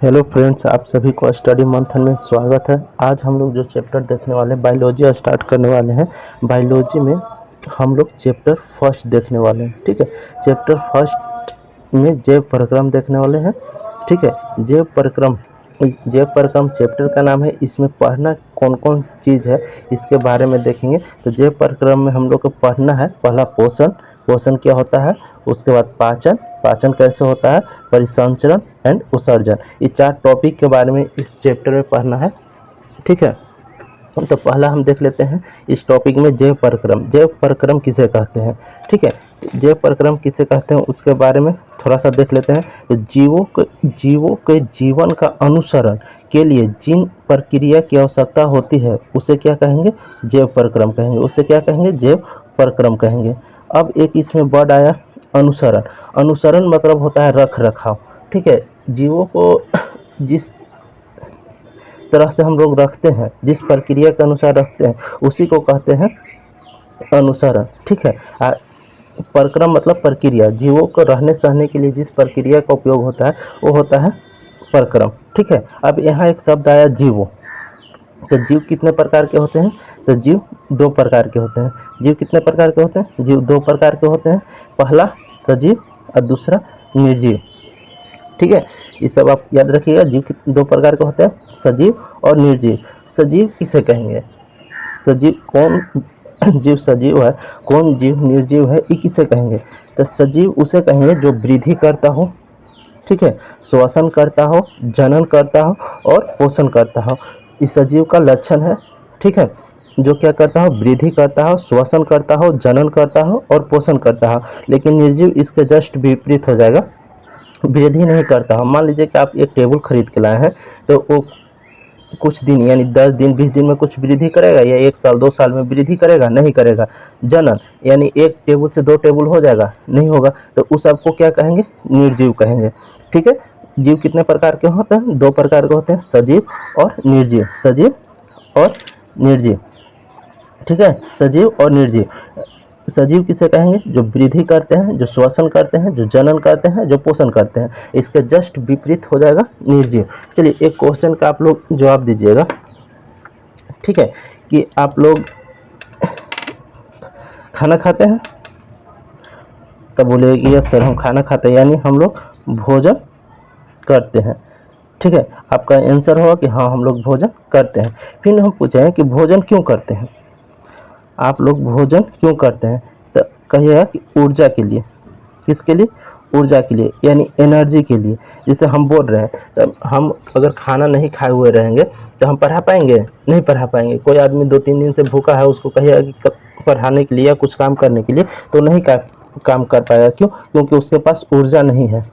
Hello friends, आप सभी को स्टडी मंथन में स्वागत है। आज हम लोग जो चैप्टर देखने वाले हैं बायोलॉजी स्टार्ट करने वाले हैं। बायोलॉजी में हम लोग चैप्टर फर्स्ट देखने वाले हैं। ठीक है, चैप्टर फर्स्ट में जैव परक्रम देखने वाले हैं। ठीक है, जैव परक्रम चैप्टर का नाम है। इसमें पढ़ना कौन कौन चीज़ है इसके बारे में देखेंगे। तो जैव परक्रम में हम लोग को पढ़ना है पहला पोषण, पोषण क्या होता है, उसके बाद पाचन, पाचन कैसे होता है, परिसंचरण एंड उत्सर्जन। ये 4 टॉपिक के बारे में इस चैप्टर में पढ़ना है। ठीक है, तो पहला हम देख लेते हैं इस टॉपिक में जैव परक्रम। जैव परक्रम किसे कहते हैं? ठीक है, जैव परक्रम किसे कहते हैं उसके बारे में थोड़ा सा देख लेते हैं। तो जीवों के जीवन का अनुसरण के लिए जिन प्रक्रिया की आवश्यकता होती है उसे क्या कहेंगे? जैव परक्रम कहेंगे। उसे क्या कहेंगे? जैव परक्रम कहेंगे। अब एक इसमें वर्ड आया अनुसरण। अनुसरण मतलब होता है रख रखाव। ठीक है, जीवों को जिस तरह से हम लोग रखते हैं, जिस प्रक्रिया के अनुसार रखते हैं, उसी को कहते हैं अनुसरण। ठीक है, परक्रम मतलब प्रक्रिया। जीवों को रहने सहने के लिए जिस प्रक्रिया का उपयोग होता है वो होता है परक्रम। ठीक है, अब यहाँ एक शब्द आया जीवो। तो जीव कितने प्रकार के होते हैं? तो जीव 2 प्रकार के होते हैं। जीव कितने प्रकार के होते हैं? जीव 2 प्रकार के होते हैं। पहला सजीव और दूसरा निर्जीव। ठीक है, ये सब आप याद रखिएगा। जीव 2 प्रकार के होते हैं, सजीव और निर्जीव। सजीव किसे कहेंगे? सजीव कौन जीव सजीव है, कौन जीव निर्जीव है, ये किसे कहेंगे? तो सजीव उसे कहेंगे जो वृद्धि करता हो, ठीक है, श्वसन करता हो, जनन करता हो और पोषण करता हो। इस सजीव का लक्षण है। ठीक है, जो क्या करता हो? वृद्धि करता हो, श्वसन करता हो, जनन करता हो और पोषण करता हो। लेकिन निर्जीव इसके जस्ट विपरीत हो जाएगा, वृद्धि नहीं करता हो। मान लीजिए कि आप एक टेबल खरीद के लाए हैं, तो वो कुछ दिन यानी 10 दिन 20 दिन में कुछ वृद्धि करेगा या 1 साल 2 साल में वृद्धि करेगा? नहीं करेगा। जनन यानी 1 टेबल से 2 टेबल हो जाएगा? नहीं होगा। तो उस सबको क्या कहेंगे? निर्जीव कहेंगे। ठीक है, जीव कितने प्रकार के होते हैं? 2 प्रकार के होते हैं, सजीव और निर्जीव। सजीव और निर्जीव। ठीक है, सजीव और निर्जीव। सजीव किसे कहेंगे? जो वृद्धि करते हैं, जो श्वसन करते हैं, जो जनन करते हैं, जो पोषण करते हैं। इसके जस्ट विपरीत हो जाएगा निर्जीव। चलिए एक क्वेश्चन का आप लोग जवाब दीजिएगा। ठीक है, कि आप लोग खाना खाते हैं? तब बोलिए कि यस सर हम खाना खाते हैं, यानी हम लोग भोजन करते हैं। ठीक है, आपका आंसर होगा कि हाँ हम लोग भोजन करते हैं। फिर हम पूछें कि भोजन क्यों करते हैं? आप लोग भोजन क्यों करते हैं? तो कहिएगा कि ऊर्जा के लिए। किसके लिए? ऊर्जा के लिए, यानी एनर्जी के लिए। जैसे हम बोल रहे हैं, तो हम अगर खाना नहीं खाए हुए रहेंगे तो हम पढ़ा पाएंगे? नहीं पढ़ा पाएंगे। कोई आदमी 2-3 दिन से भूखा है, उसको कहिएगा कि पढ़ाने के लिए या कुछ काम करने के लिए, तो नहीं काम कर पाएगा। क्यों? क्योंकि उसके पास ऊर्जा नहीं है।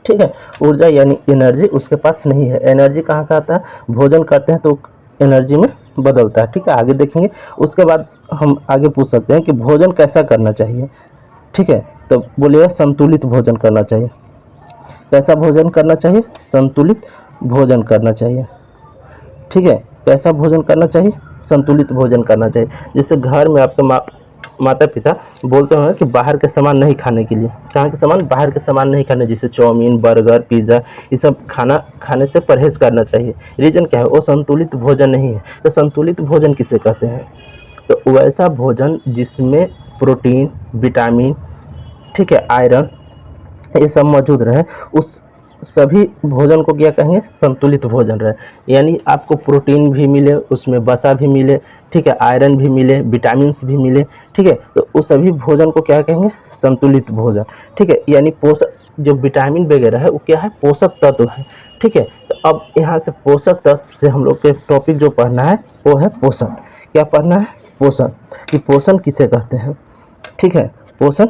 ठीक है, ऊर्जा यानी एनर्जी उसके पास नहीं है। एनर्जी कहाँ से आता है? भोजन करते हैं तो एनर्जी में बदलता है। ठीक है, आगे देखेंगे। उसके बाद हम आगे पूछ सकते हैं कि भोजन कैसा करना चाहिए। ठीक है, तो बोलिएगा संतुलित भोजन करना चाहिए। कैसा भोजन करना चाहिए? संतुलित भोजन करना चाहिए। ठीक है, कैसा भोजन करना चाहिए? संतुलित भोजन करना चाहिए। जैसे घर में आपके माता पिता बोलते हैं कि बाहर के सामान नहीं खाने के लिए। कहाँ के सामान? बाहर के सामान नहीं खाने, जैसे चाउमीन, बर्गर, पिज़्ज़ा, ये सब खाना खाने से परहेज करना चाहिए। रीज़न क्या है? वो संतुलित भोजन नहीं है। तो संतुलित भोजन किसे कहते हैं? तो वैसा भोजन जिसमें प्रोटीन, विटामिन, ठीक है, आयरन, ये सब मौजूद रहे, उस सभी भोजन को क्या कहेंगे? संतुलित भोजन रहे। यानी आपको प्रोटीन भी मिले, उसमें वसा भी मिले, ठीक है, आयरन भी मिले, विटामिन्स भी मिले। ठीक है, तो उस सभी भोजन को क्या कहेंगे? संतुलित भोजन। ठीक है, यानी पोषक जो विटामिन वगैरह है वो क्या है? पोषक तत्व है। ठीक है, तो अब यहाँ से पोषक तत्व से हम लोग के टॉपिक जो पढ़ना है वो है पोषण। क्या पढ़ना है? पोषण। कि पोषण किसे कहते हैं? ठीक है, पोषण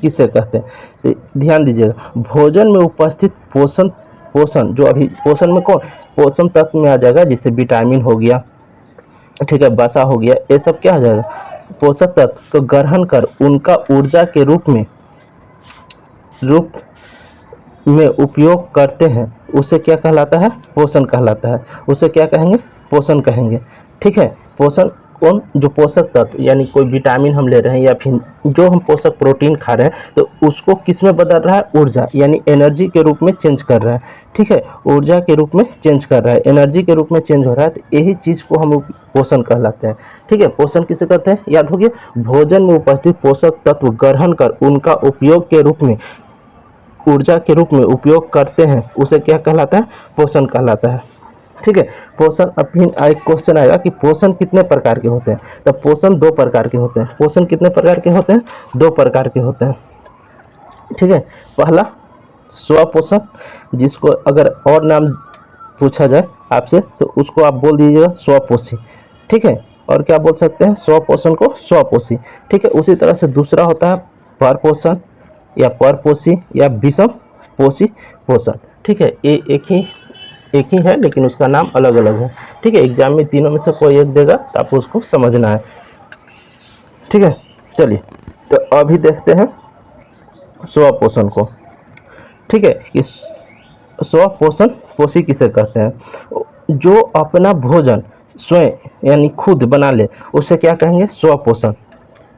किसे कहते हैं? तो ध्यान दीजिएगा, भोजन में उपस्थित पोषण पोषण जो अभी पोषण में कौन पोषण तत्व में आ जाएगा, जैसे विटामिन हो गया, ठीक है, वसा हो गया, ये सब क्या हो जाएगा? पोषक तत्व को ग्रहण कर उनका ऊर्जा के रूप में उपयोग करते हैं, उसे क्या कहलाता है? पोषण कहलाता है। उसे क्या कहेंगे? पोषण कहेंगे। ठीक है, पोषण कौन जो पोषक तत्व यानी कोई विटामिन हम ले रहे हैं या फिर जो हम पोषक प्रोटीन खा रहे हैं तो उसको किस में बदल रहा है, ऊर्जा यानी एनर्जी के रूप में चेंज कर रहा है। ठीक है, ऊर्जा के रूप में चेंज कर रहा है, एनर्जी के रूप में चेंज हो रहा है, तो यही चीज़ को हम लोग पोषण कहलाते हैं। ठीक है, पोषण किसे कहते हैं, याद हो गया। भोजन में उपस्थित पोषक तत्व ग्रहण कर उनका उपयोग के रूप में, ऊर्जा के रूप में उपयोग करते हैं, उसे क्या कहलाता है, पोषण कहलाता है। ठीक है, पोषण। अब फिर एक क्वेश्चन आएगा कि पोषण कितने प्रकार के होते हैं, तो पोषण 2 प्रकार के होते हैं। पोषण कितने प्रकार के होते हैं, 2 प्रकार के होते हैं। ठीक है, पहला स्वपोषण, जिसको अगर और नाम पूछा जाए आपसे तो उसको आप बोल दीजिएगा स्वपोषी। ठीक है, और क्या बोल सकते हैं, स्वपोषण को स्वपोषी। ठीक है, उसी तरह से दूसरा होता है परपोषण या परपोषी या विषम पोषी पोषण। ठीक है, ये एक ही है लेकिन उसका नाम अलग अलग है। ठीक है, एग्जाम में तीनों में से कोई एक देगा तो आपको उसको समझना है। ठीक है, चलिए तो अभी देखते हैं स्वपोषण को। ठीक है, इस स्वपोषण पोषी किसे कहते हैं, जो अपना भोजन स्वयं यानी खुद बना ले उसे क्या कहेंगे, स्वपोषण।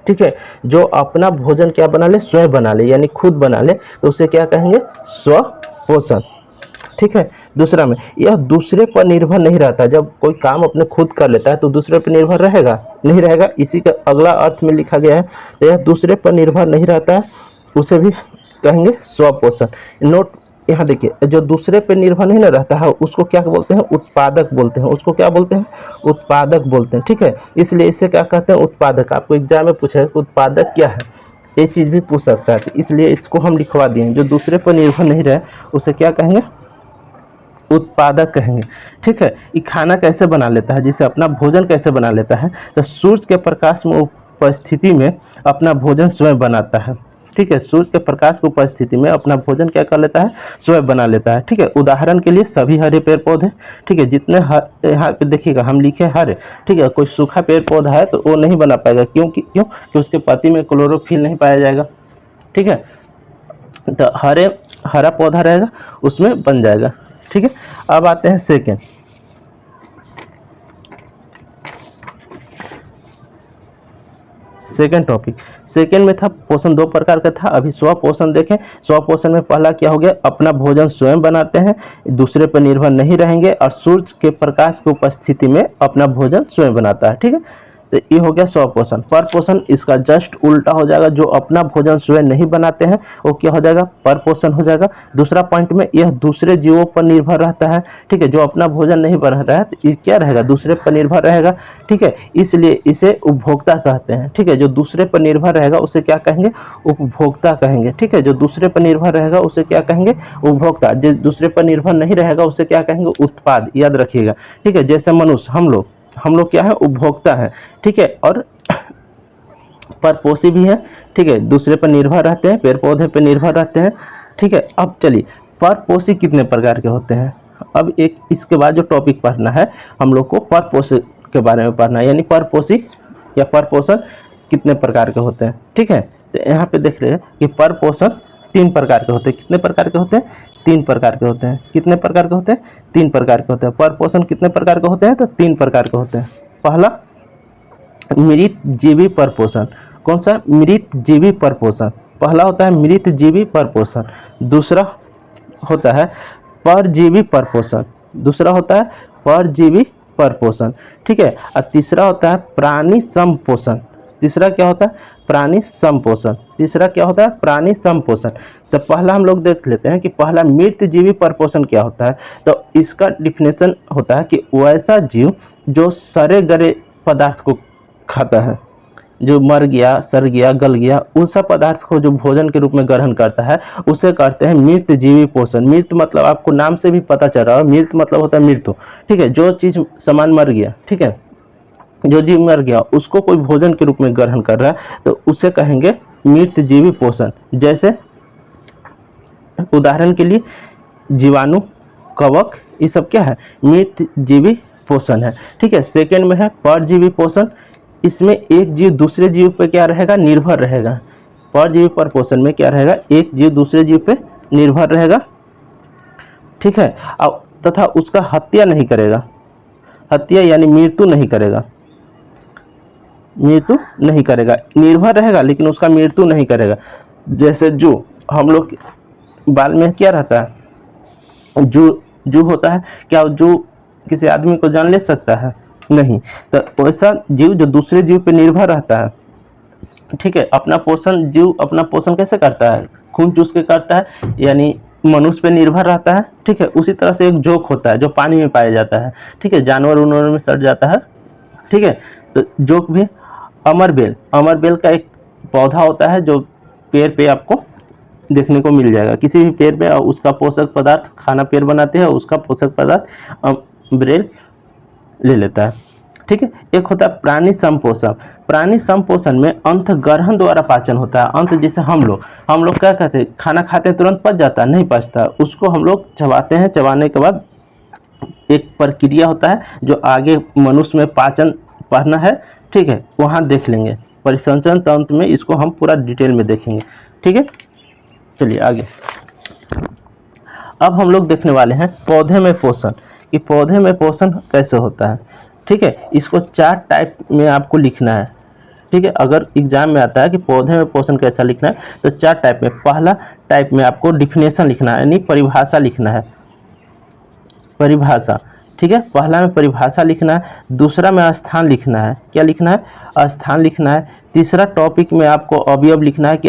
ठीक है, जो अपना भोजन क्या बना ले, स्वयं बना ले यानी खुद बना ले तो उसे क्या कहेंगे, स्वपोषण। ठीक है, दूसरा में यह दूसरे पर निर्भर नहीं रहता। जब कोई काम अपने खुद कर लेता है तो दूसरे पर निर्भर रहेगा, नहीं रहेगा। इसी का अगला अर्थ में लिखा गया है, तो यह दूसरे पर निर्भर नहीं रहता है, उसे भी कहेंगे स्वपोषण। नोट यहाँ देखिए, जो दूसरे पर निर्भर नहीं ना रहता है उसको क्या बोलते हैं, उत्पादक बोलते हैं। उसको क्या बोलते हैं, उत्पादक बोलते हैं। ठीक है, इसलिए इसे क्या कहते हैं, उत्पादक। आपको एग्जाम में पूछा है कि उत्पादक क्या है, ये चीज़ भी पूछ सकता है, इसलिए इसको हम लिखवा दिए। जो दूसरे पर निर्भर नहीं रहे उसे क्या कहेंगे, उत्पादक कहेंगे। ठीक है, ये खाना कैसे बना लेता है, जिसे अपना भोजन कैसे बना लेता है, तो सूर्य के प्रकाश में उपस्थिति में अपना भोजन स्वयं बनाता है। ठीक है, सूर्य के प्रकाश की उपस्थिति में अपना भोजन क्या कर लेता है, स्वयं बना लेता है। ठीक है, उदाहरण के लिए सभी हरे पेड़ पौधे। ठीक है, जितने यहाँ पे देखिएगा हम लिखे हरे। ठीक है, कोई सूखा पेड़ पौधा है तो वो नहीं बना पाएगा, क्यों कि उसके पत्ती में क्लोरोफिल नहीं पाया जाएगा। ठीक है, तो हरा पौधा रहेगा उसमें बन जाएगा। ठीक है, अब आते हैं सेकेंड टॉपिक। सेकेंड में था पोषण 2 प्रकार का था, अभी स्वपोषण देखें। स्वपोषण में पहला क्या हो गया, अपना भोजन स्वयं बनाते हैं, दूसरे पर निर्भर नहीं रहेंगे और सूर्य के प्रकाश की उपस्थिति में अपना भोजन स्वयं बनाता है। ठीक है, तो ये हो गया स्वपोषण। परपोषण इसका जस्ट उल्टा हो जाएगा, जो अपना भोजन स्वयं नहीं बनाते हैं वो क्या हो जाएगा, परपोषण हो जाएगा। दूसरा पॉइंट में यह दूसरे जीवों पर निर्भर रहता है। ठीक है, जो अपना भोजन नहीं बना रहा है तो ये क्या रहेगा, दूसरे पर निर्भर रहेगा। ठीक है, इसलिए इसे उपभोक्ता कहते हैं। ठीक है, जो दूसरे पर निर्भर रहेगा उसे क्या कहेंगे, उपभोक्ता कहेंगे। ठीक है, जो दूसरे पर निर्भर रहेगा उसे क्या कहेंगे, उपभोक्ता। जो दूसरे पर निर्भर नहीं रहेगा उसे क्या कहेंगे, उत्पाद। याद रखिएगा। ठीक है, जैसे मनुष्य हम लोग क्या है, उपभोक्ता है। ठीक है, और परपोषी भी है। ठीक है, दूसरे पर निर्भर रहते हैं, पेड़ पौधे पर निर्भर रहते हैं। ठीक है, अब चलिए परपोषी कितने प्रकार के होते हैं। अब एक इसके बाद जो टॉपिक पढ़ना है हम लोग को परपोषी के बारे में पढ़ना है, यानी परपोषी या परपोषण कितने प्रकार के होते हैं। ठीक है, तो यहाँ पे देख रहे हैं कि परपोषण 3 प्रकार के होते हैं। कितने प्रकार के होते हैं, 3 प्रकार के होते हैं। कितने प्रकार के होते हैं, 3 प्रकार के होते हैं। परपोषण कितने प्रकार के होते हैं, तो 3 प्रकार के होते हैं। पहला मृतजीवी परपोषण। कौन सा, मृतजीवी परपोषण। पहला होता है मृतजीवी परपोषण, दूसरा होता है परजीवी परपोषण, दूसरा होता है परजीवी परपोषण। ठीक है, और तीसरा होता है प्राणी संपोषण। तीसरा क्या होता है, प्राणी संपोषण। तीसरा क्या होता है, प्राणी संपोषण। तो पहला हम लोग देख लेते हैं कि पहला मृतजीवी परपोषण क्या होता है। तो इसका डिफिनेशन होता है कि वैसा जीव जो सड़े गले पदार्थ को खाता है, जो मर गया, सड़ गया, गल गया, उन सब पदार्थ को जो भोजन के रूप में ग्रहण करता है उसे कहते हैं मृतजीवी पोषण। मृत मतलब आपको नाम से भी पता चल रहा है, मृत मतलब होता है मृत्यु। ठीक है, जो चीज़ सामान मर गया, ठीक है, जो जीव मर गया उसको कोई भोजन के रूप में ग्रहण कर रहा है तो उसे कहेंगे मृतजीवी पोषण। जैसे उदाहरण के लिए जीवाणु, कवक, ये सब क्या है, मृतजीवी पोषण है। ठीक है, सेकेंड में है परजीवी पोषण। इसमें एक जीव दूसरे जीव पे क्या रहेगा, निर्भर रहेगा। परजीवी परपोषण में क्या रहेगा, एक जीव दूसरे जीव पे निर्भर रहेगा। ठीक है, तथा उसका हत्या नहीं करेगा, हत्या यानी मृत्यु नहीं करेगा। मृत्यु नहीं करेगा, निर्भर रहेगा लेकिन उसका मृत्यु नहीं करेगा। जैसे जू, हम लोग बाल में क्या रहता है, जू जू होता है, क्या जू किसी आदमी को जान ले सकता है? नहीं। तो वैसा जीव जो दूसरे जीव पे निर्भर रहता है, ठीक है, अपना पोषण, जीव अपना पोषण कैसे करता है? खून चूस के करता है, यानी मनुष्य पे निर्भर रहता है, ठीक है। उसी तरह से एक जोक होता है जो पानी में पाया जाता है, ठीक है, जानवर उनवर में सड़ जाता है, ठीक है। तो जोक भी, अमरबेल, अमरबेल का एक पौधा होता है जो पेड़ पे आपको देखने को मिल जाएगा, किसी भी पेड़ पे, और उसका पोषक पदार्थ, खाना पेड़ बनाते हैं, उसका पोषक पदार्थ अमरबेल ले लेता है, ठीक है। एक होता है प्राणी संपोषण। प्राणी संपोषण में अंत ग्रहण द्वारा पाचन होता है। अंत जैसे हम लोग क्या कहते हैं, खाना खाते हैं तुरंत पच जाता है? नहीं पचता, उसको हम लोग चबाते हैं, चबाने के बाद एक प्रक्रिया होता है जो आगे मनुष्य में पाचन पढ़ना है, ठीक है, वहाँ देख लेंगे। परिसंचरण तंत्र में इसको हम पूरा डिटेल में देखेंगे, ठीक है। चलिए आगे। अब हम लोग देखने वाले हैं पौधे में पोषण, कि पौधे में पोषण कैसे होता है, ठीक है। इसको 4 टाइप में आपको लिखना है, ठीक है। अगर एग्जाम में आता है कि पौधे में पोषण कैसा लिखना है, तो 4 टाइप में, पहला टाइप में आपको डिफिनेशन लिखना है, यानी परिभाषा लिखना है, परिभाषा, ठीक है। पहला में परिभाषा लिखना है, दूसरा में स्थान लिखना है, क्या लिखना है? स्थान लिखना है। तीसरा टॉपिक में आपको अवयव लिखना है कि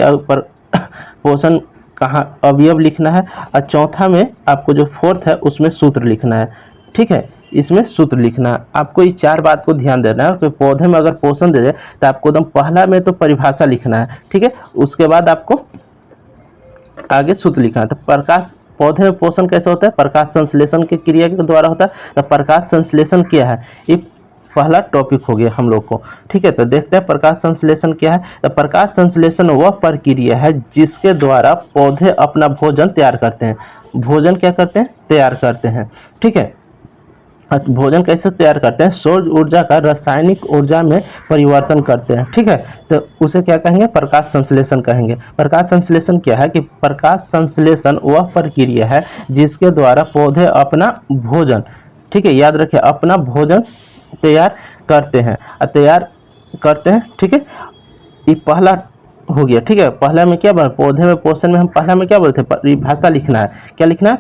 पोषण कहाँ, अवयव लिखना है। और चौथा में आपको जो फोर्थ है उसमें सूत्र लिखना है, ठीक है, इसमें सूत्र लिखना है। आपको ये 4 बात को ध्यान देना है कि पौधे में अगर पोषण दे दे तो आपको एकदम पहला में तो परिभाषा लिखना है, ठीक है, उसके बाद आपको आगे सूत्र लिखना है। तो प्रकाश, पौधे में पोषण कैसे होता है? प्रकाश संश्लेषण की क्रिया के द्वारा होता है। तो प्रकाश संश्लेषण क्या है, ये पहला टॉपिक हो गया हम लोग को, ठीक है। तो देखते हैं प्रकाश संश्लेषण क्या है। तो प्रकाश संश्लेषण वह प्रक्रिया है जिसके द्वारा पौधे अपना भोजन तैयार करते हैं। भोजन क्या करते हैं? तैयार करते हैं, ठीक है। भोजन कैसे तैयार करते हैं? सौर ऊर्जा का रासायनिक ऊर्जा में परिवर्तन करते हैं, ठीक है। तो उसे क्या कहेंगे? प्रकाश संश्लेषण कहेंगे। प्रकाश संश्लेषण क्या है कि प्रकाश संश्लेषण वह प्रक्रिया है जिसके द्वारा पौधे अपना भोजन, ठीक है, याद रखिए, अपना भोजन तैयार करते हैं, ठीक है। ये पहला हो गया, ठीक है। पहला में क्या बना, पौधे में पोषण में हम पहला में क्या बोलते हैं? परिभाषा लिखना है, क्या लिखना है?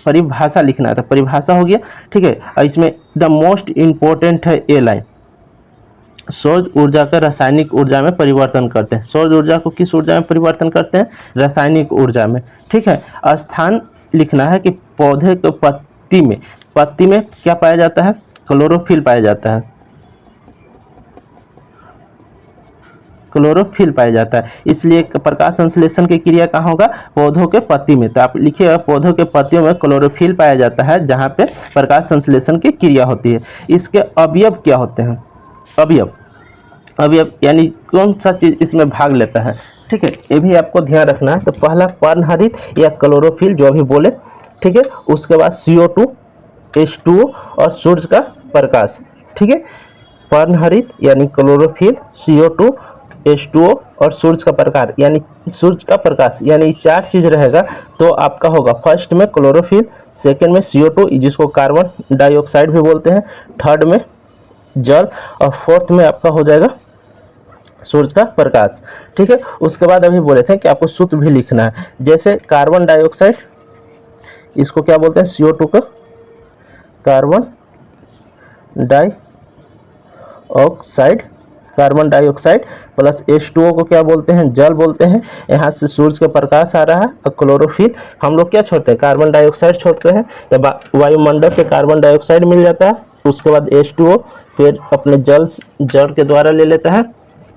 परिभाषा लिखना है। तो परिभाषा हो गया, ठीक है। और इसमें द मोस्ट इम्पोर्टेंट है ए लाइन, सौर ऊर्जा का रासायनिक ऊर्जा में परिवर्तन करते हैं। सौर ऊर्जा को किस ऊर्जा में परिवर्तन करते हैं? रासायनिक ऊर्जा में, ठीक है। स्थान लिखना है कि पौधे के पत्ती में क्या पाया जाता है? क्लोरोफिल पाया जाता है, क्लोरोफिल पाया जाता है, इसलिए प्रकाश संश्लेषण की क्रिया कहाँ होगा? पौधों के पत्ती में। तो आप लिखिएगा पौधों के पत्तियों में क्लोरोफिल पाया जाता है, जहाँ पे प्रकाश संश्लेषण की क्रिया होती है। इसके अवयव क्या होते हैं? अवयव यानी कौन सा चीज इसमें भाग लेता है, ठीक है, ये भी आपको ध्यान रखना है। तो पहला पर्णहरित या क्लोरोफिल जो अभी बोले, ठीक है। उसके बाद CO2, H2O और सूर्य का प्रकाश, ठीक है। पर्णहरित यानी क्लोरोफिल, CO2, H2O और सूर्य का प्रकाश यानी यानी 4 चीज रहेगा तो आपका होगा। फर्स्ट में क्लोरोफिल, सेकंड में CO2 जिसको कार्बन डाइऑक्साइड भी बोलते हैं, थर्ड में जल और फोर्थ में आपका हो जाएगा सूर्य का प्रकाश, ठीक है। उसके बाद अभी बोले थे कि आपको सूत्र भी लिखना है, जैसे कार्बन डाइऑक्साइड, इसको क्या बोलते हैं? CO2 का कार्बन डाइऑक्साइड प्लस H2O को क्या बोलते हैं? जल बोलते हैं। यहाँ से सूर्य का प्रकाश आ रहा है और क्लोरोफिल हम लोग क्या छोड़ते हैं? कार्बन डाइऑक्साइड छोड़ते हैं, तो वायुमंडल से कार्बन डाइऑक्साइड मिल जाता है। उसके बाद H2O फिर अपने जल के द्वारा ले लेता है,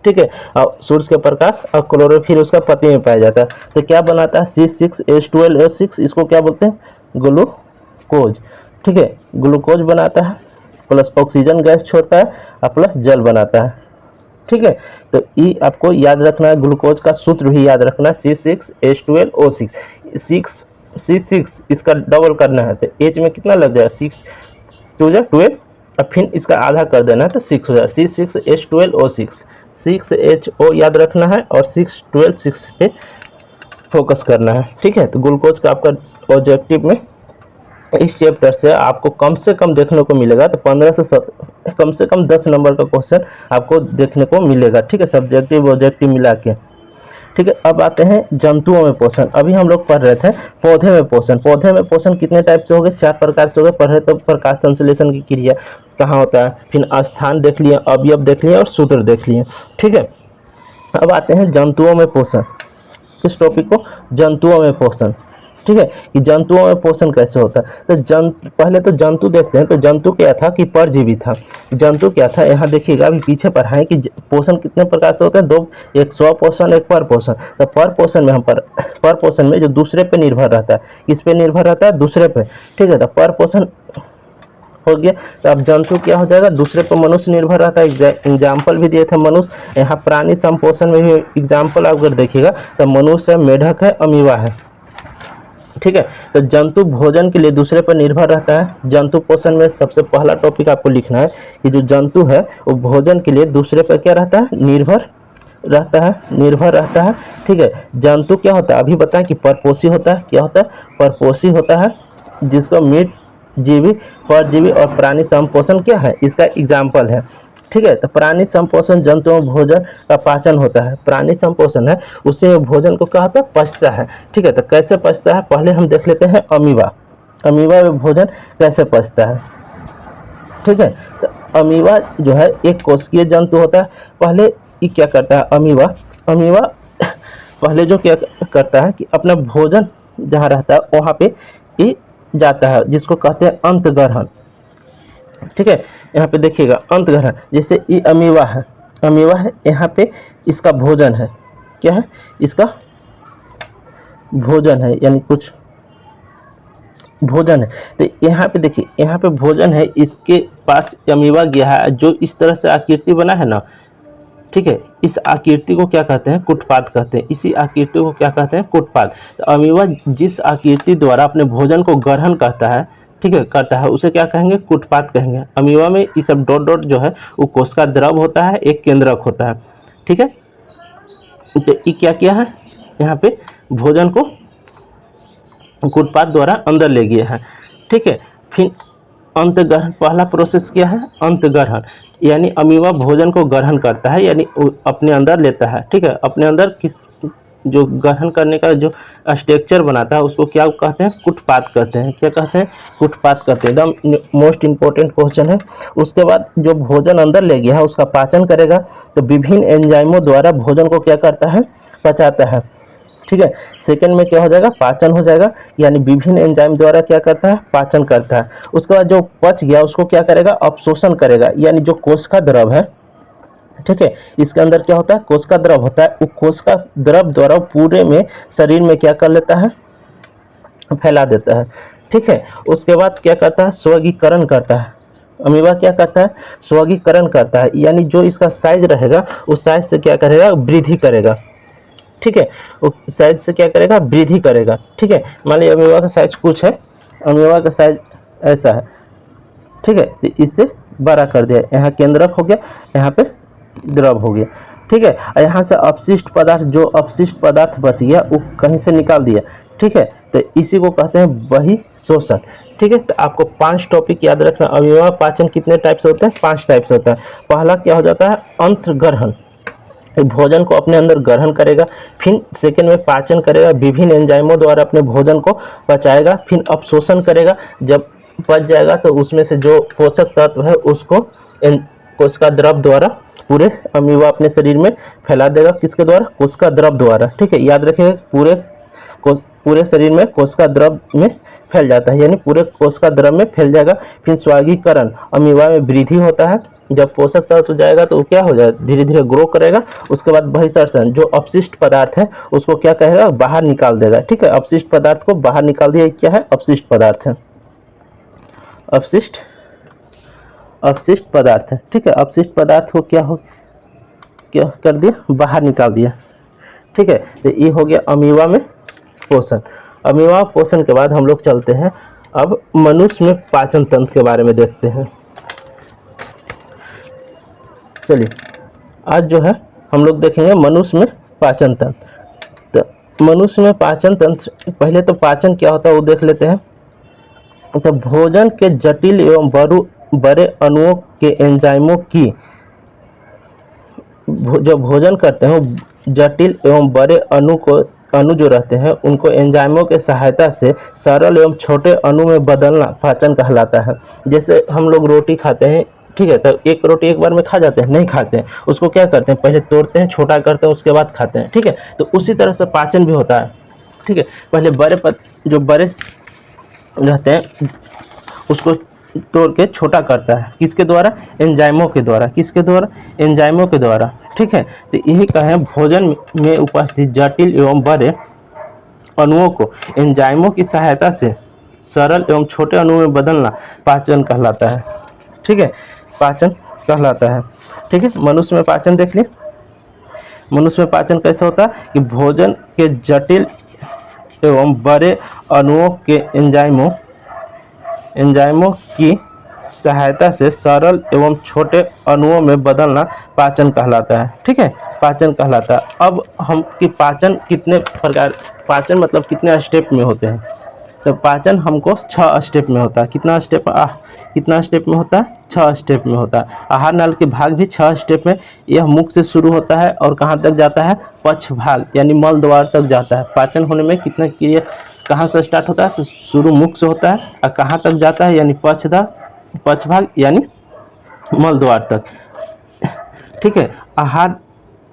ठीक है, और सूर्य के प्रकाश और क्लोरोफिल उसका पत्ती में पाया जाता है। तो क्या बनाता है? C6H12O6, इसको क्या बोलते हैं? ग्लूकोज, ठीक है, ग्लूकोज बनाता है, प्लस ऑक्सीजन गैस छोड़ता है और प्लस जल बनाता है, ठीक है। तो ये आपको याद रखना है, ग्लूकोज का सूत्र भी याद रखना है, C6H12O6। C6 इसका डबल करना है तो H में कितना लग जाएगा? 6 2 12 और फिर इसका आधा कर देना है तो 6 हो जाएगा, C6H12O6। 6H O याद रखना है और 6 पे फोकस करना है, ठीक है। तो ग्लूकोज का आपका ऑब्जेक्टिव में इस चैप्टर से आपको कम से कम देखने को मिलेगा तो 15 से कम से कम 10 नंबर का क्वेश्चन आपको देखने को मिलेगा, ठीक है, सब्जेक्टिव ऑब्जेक्टिव मिला के। ठीक है, अब आते हैं जंतुओं में पोषण। अभी हम लोग पढ़ रहे थे पौधे में पोषण। पौधे में पोषण कितने टाइप से हो गए? 4 प्रकार से हो गए। पढ़ रहे तो प्रकाश संश्लेषण की क्रिया कहाँ होता है, फिर स्थान देख लिए, अवयव देख लिए और सूत्र देख लिए। ठीक है, अब आते हैं जंतुओं में पोषण। किस टॉपिक को? जंतुओं में पोषण। ठीक है, कि जंतुओं में पोषण कैसे होता है। तो पहले तो जंतु देखते हैं। तो जंतु क्या था कि परजीवी था। जंतु क्या था, यहाँ देखिएगा, अभी पीछे पढ़ाएं कि पोषण कितने प्रकार से होते हैं, दो, एक स्व पोषण, एक पर पोषण। तो पर पोषण में हम पर पोषण में जो दूसरे पे निर्भर रहता है, किस पे निर्भर रहता है? दूसरे पे। ठीक है, तो पर पोषण हो गया। तो अब जंतु क्या हो जाएगा? दूसरे पर मनुष्य निर्भर रहता है। एग्जाम्पल भी दिए थे मनुष्य। यहाँ प्राणी संपोषण में भी एग्जाम्पल अगर देखिएगा तो मनुष्य है, मेढक है, अमीबा है। ठीक है, तो जंतु भोजन के लिए दूसरे पर निर्भर रहता है। जंतु पोषण में सबसे पहला टॉपिक आपको लिखना है कि जो जंतु है वो भोजन के लिए दूसरे पर क्या रहता है? निर्भर रहता है। ठीक है, जंतु क्या होता है? अभी बताएं कि परपोषी होता है। क्या होता है? परपोषी होता है, जिसको मीट जीवी, परजीवी और प्राणी संपोषण क्या है, इसका एग्जाम्पल है। ठीक है, तो प्राणी संपोषण जंतुओं में भोजन का पाचन होता है। प्राणी संपोषण है, उसी में भोजन को क्या होता है? पचता है। ठीक है, तो कैसे पचता है पहले हम देख लेते हैं। अमीबा, अमीबा में भोजन कैसे पचता है। ठीक है, तो अमीबा जो है एक कोशिकीय जंतु होता है। पहले ये क्या करता है? अमीबा पहले जो क्या करता है कि अपना भोजन जहाँ रहता है वहाँ पे ये जाता है, जिसको कहते हैं अंतग्रहण। ठीक है, यहाँ पे देखिएगा अंतग्रहण। जैसे ये अमीबा है, यहाँ पे इसका भोजन है। क्या है? इसका भोजन है, यानी कुछ भोजन है। तो यहाँ पे देखिए, यहाँ पे भोजन है, इसके पास अमीबा गया है, जो इस तरह से आकृति बना है ना। ठीक है, इस आकृति को क्या कहते हैं? कुटपाद कहते हैं। इसी आकृति को क्या कहते हैं? कुटपाद। तो अमीबा जिस आकृति द्वारा अपने भोजन को ग्रहण करता है, ठीक है, करता है, उसे क्या कहेंगे? कुटपाद कहेंगे। अमीबा में ये सब डॉट डॉट जो है वो कोशिका द्रव होता है, एक केंद्रक होता है। ठीक है, तो ये क्या किया है? यहाँ पे भोजन को कुटपाद द्वारा अंदर ले गया है। ठीक है, फिर अंतग्रहण, पहला प्रोसेस क्या है? अंतग्रहण, यानी अमीबा भोजन को ग्रहण करता है, यानी अपने अंदर लेता है। ठीक है, अपने अंदर किस जो ग्रहण करने का जो स्ट्रक्चर बनाता है उसको क्या कहते हैं? कुटपाद कहते हैं। क्या कहते हैं? कुटपाद कहते हैं। एकदम मोस्ट इंपॉर्टेंट क्वेश्चन है। उसके बाद जो भोजन अंदर ले गया है उसका पाचन करेगा। तो विभिन्न एंजाइमों द्वारा भोजन को क्या करता है? पचाता है। ठीक है, सेकंड में क्या हो जाएगा? पाचन हो जाएगा, यानी विभिन्न एंजाइम द्वारा क्या करता है? पाचन करता है। उसके बाद जो पच गया उसको क्या करेगा? अवशोषण करेगा, यानी जो कोशिका द्रव है। ठीक है, इसके अंदर क्या होता है? कोशिका द्रव होता है। वो कोशिका द्रव द्वारा पूरे में शरीर में क्या कर लेता है? फैला देता है। ठीक है, उसके बाद क्या करता है? स्वर्गीकरण करता है। अमीबा क्या करता है? स्वर्गीकरण करता है, यानी जो इसका साइज रहेगा उस साइज से क्या करेगा? वृद्धि करेगा। ठीक है, वो साइज से क्या करेगा? वृद्धि करेगा। ठीक है, मान लीजिए अमीबा का साइज कुछ है, अमीबा का साइज ऐसा है। ठीक है, तो इससे बड़ा कर दिया, यहाँ केंद्रक हो गया, यहाँ पे द्रव हो गया। ठीक है, यहाँ से अपशिष्ट पदार्थ, जो अपशिष्ट पदार्थ बच गया वो कहीं से निकाल दिया। ठीक है, तो इसी को कहते हैं बही शोषण। ठीक है, तो आपको 5 टॉपिक याद रखना। अमीबा पाचन कितने टाइप से होता है? 5 टाइप से होता है। पहला क्या हो जाता है? अंतग्रहण, भोजन को अपने अंदर ग्रहण करेगा। फिर सेकंड में पाचन करेगा, विभिन्न एंजाइमों द्वारा अपने भोजन को पचाएगा। फिर अवशोषण करेगा, जब पच जाएगा तो उसमें से जो पोषक तत्व है उसको कोशिका द्रव द्वारा पूरे अमीबा अपने शरीर में फैला देगा। किसके द्वारा? कोशिका द्रव द्वारा। ठीक है, याद रखिएगा, पूरे शरीर में कोशिका द्रव में फैल जाता है, यानी पूरे कोशिका द्रव में फैल जाएगा। फिर स्वर्गीकरण, अमीबा में वृद्धि होता है। जब पोषक तत्व जाएगा तो वो क्या हो जाएगा? धीरे धीरे ग्रो करेगा। उसके बाद बहिर्सर्जन, जो अपशिष्ट पदार्थ है उसको क्या कहेगा? बाहर निकाल देगा। ठीक है, अपशिष्ट पदार्थ को बाहर निकाल दिया। क्या है? अपशिष्ट पदार्थ है, अपशिष्ट पदार्थ है। ठीक है, अपशिष्ट पदार्थ को क्या कर दिया? बाहर निकाल दिया। ठीक है, तो ये हो गया अमीबा में पोषण। अमीबा पोषण के बाद हम लोग चलते हैं अब मनुष्य में पाचन तंत्र के बारे में देखते हैं। चलिए, आज जो है हम लोग देखेंगे मनुष्य में पाचन तंत्र। तो मनुष्य में पाचन तंत्र, पहले तो पाचन क्या होता है वो देख लेते हैं। तो भोजन के जटिल एवं बड़े अणुओं के एंजाइमों की जो भोजन करते हैं वो जटिल एवं बड़े अणु जो रहते हैं उनको एंजाइमों के सहायता से सरल एवं छोटे अणु में बदलना पाचन कहलाता है। जैसे हम लोग रोटी खाते हैं, ठीक है, तो एक रोटी एक बार में खा जाते हैं? नहीं खाते हैं, उसको क्या करते हैं, पहले तोड़ते हैं, छोटा करते हैं, उसके बाद खाते हैं, ठीक है। तो उसी तरह से पाचन भी होता है, ठीक है। पहले जो बड़े रहते हैं उसको तोड़ के छोटा करता है, किसके द्वारा? एंजाइमों के द्वारा। किसके द्वारा? एंजाइमों के द्वारा, ठीक है। तो यही कहें भोजन में उपस्थित जटिल एवं बड़े अणुओं को एंजाइमों की सहायता से सरल एवं छोटे अणुओं में बदलना पाचन कहलाता है, ठीक है। पाचन कहलाता है, ठीक है। मनुष्य में पाचन देख लिए। मनुष्य में पाचन कैसा होता है कि भोजन के जटिल एवं बड़े अणुओं के एंजाइमों की सहायता से सरल एवं छोटे अणुओं में बदलना पाचन कहलाता है, ठीक है। पाचन कहलाता है। अब हम कि पाचन कितने प्रकार, पाचन मतलब कितने स्टेप में होते हैं? तो पाचन हमको 6 स्टेप में होता है। कितना स्टेप में होता है? 6 स्टेप में होता है। आहार नाल के भाग भी 6 स्टेप में। यह मुख से शुरू होता है और कहाँ तक जाता है? पक्ष भाग यानी मल द्वार तक जाता है। पाचन होने में कितने क्रिया कहाँ से स्टार्ट होता है? तो शुरू मुख से होता है और कहाँ तक जाता है? यानी पक्ष भाग यानी मल द्वार तक, ठीक है। आहार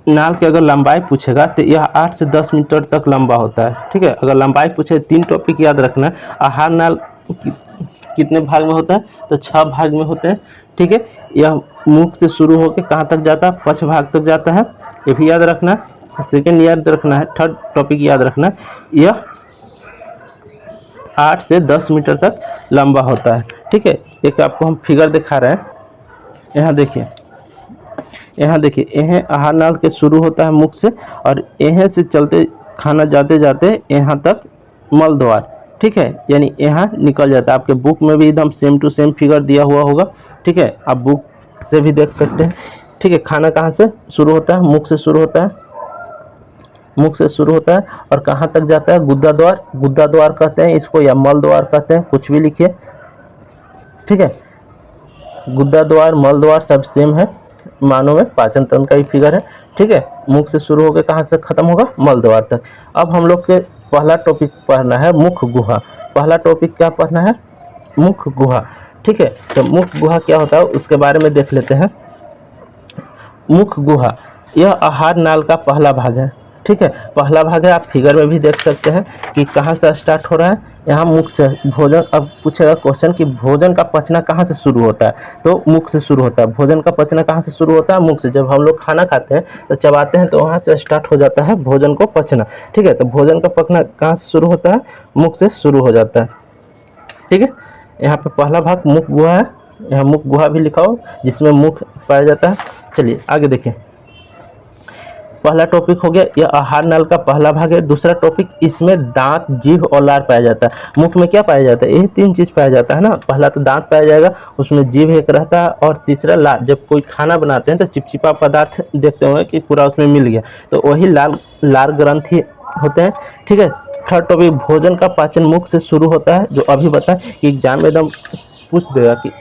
नाल की अगर लंबाई पूछेगा तो यह 8 से 10 मीटर तक लंबा होता है, ठीक है। अगर लंबाई पूछे 3 टॉपिक याद रखना है। आहार नाल कितने भाग में होता है? तो 6 भाग में होते हैं, ठीक है। यह मुख से शुरू होकर कहाँ तक जाता है? पक्ष भाग तक जाता है, ये भी याद रखना है। सेकेंड याद रखना है, थर्ड टॉपिक याद रखना है, यह 8 से 10 मीटर तक लंबा होता है, ठीक है। एक आपको हम फिगर दिखा रहे हैं, यहाँ देखिए, यह आहार नाल के शुरू होता है मुख से और यहाँ से चलते खाना जाते जाते यहाँ तक मल द्वार, ठीक है, यानी यहाँ निकल जाता है। आपके बुक में भी एकदम सेम टू सेम फिगर दिया हुआ होगा, ठीक है, आप बुक से भी देख सकते हैं, ठीक है। खाना कहाँ से शुरू होता है? मुख से शुरू होता है, मुख से शुरू होता है और कहाँ तक जाता है? गुद्दा द्वार। गुद्दा द्वार कहते हैं इसको या मल द्वार कहते हैं, कुछ भी लिखिए, ठीक है। गुद्दा द्वार, मल द्वार सब सेम है, मानव में पाचन तंत्र का ही फिगर है, ठीक है। मुख से शुरू होकर कहाँ से खत्म होगा? मल द्वार तक। अब हम लोग के पहला टॉपिक पढ़ना है मुख गुहा। पहला टॉपिक क्या पढ़ना है? मुख गुहा, ठीक है। तो मुख गुहा क्या होता है उसके बारे में देख लेते हैं। मुख गुहा यह आहार नाल का पहला भाग है, ठीक है। पहला भाग है, आप फिगर में भी देख सकते हैं कि कहाँ से स्टार्ट हो रहा है। यहाँ मुख से भोजन, अब पूछेगा क्वेश्चन कि भोजन का पचना कहाँ से शुरू होता है? तो मुख से शुरू होता है। भोजन का पचना कहाँ से शुरू होता है? मुख से। जब हम लोग खाना खाते हैं तो चबाते हैं तो वहाँ से स्टार्ट हो जाता है भोजन को पचना, ठीक है। तो भोजन का पचना कहाँ से शुरू होता है? मुख से शुरू हो जाता है, ठीक है। यहाँ पे पहला भाग मुख गुहा है, यहाँ मुख गुहा भी लिखा हो जिसमें मुख पाया जाता है। चलिए आगे देखिए, पहला टॉपिक हो गया, यह आहार नाल का पहला भाग है। दूसरा टॉपिक, इसमें दांत, जीभ और लार पाया जाता है। मुख में क्या पाया जाता है? यही 3 चीज पाया जाता है ना। पहला तो दांत पाया जाएगा, उसमें जीभ एक रहता है और तीसरा लार। जब कोई खाना बनाते हैं तो चिपचिपा पदार्थ देखते होंगे कि पूरा उसमें मिल गया, तो वही लार ग्रंथि होते हैं, ठीक है। थर्ड टॉपिक, भोजन का पाचन मुख से शुरू होता है, जो अभी बताएं कि एग्जाम में एकदम पूछ देगा कि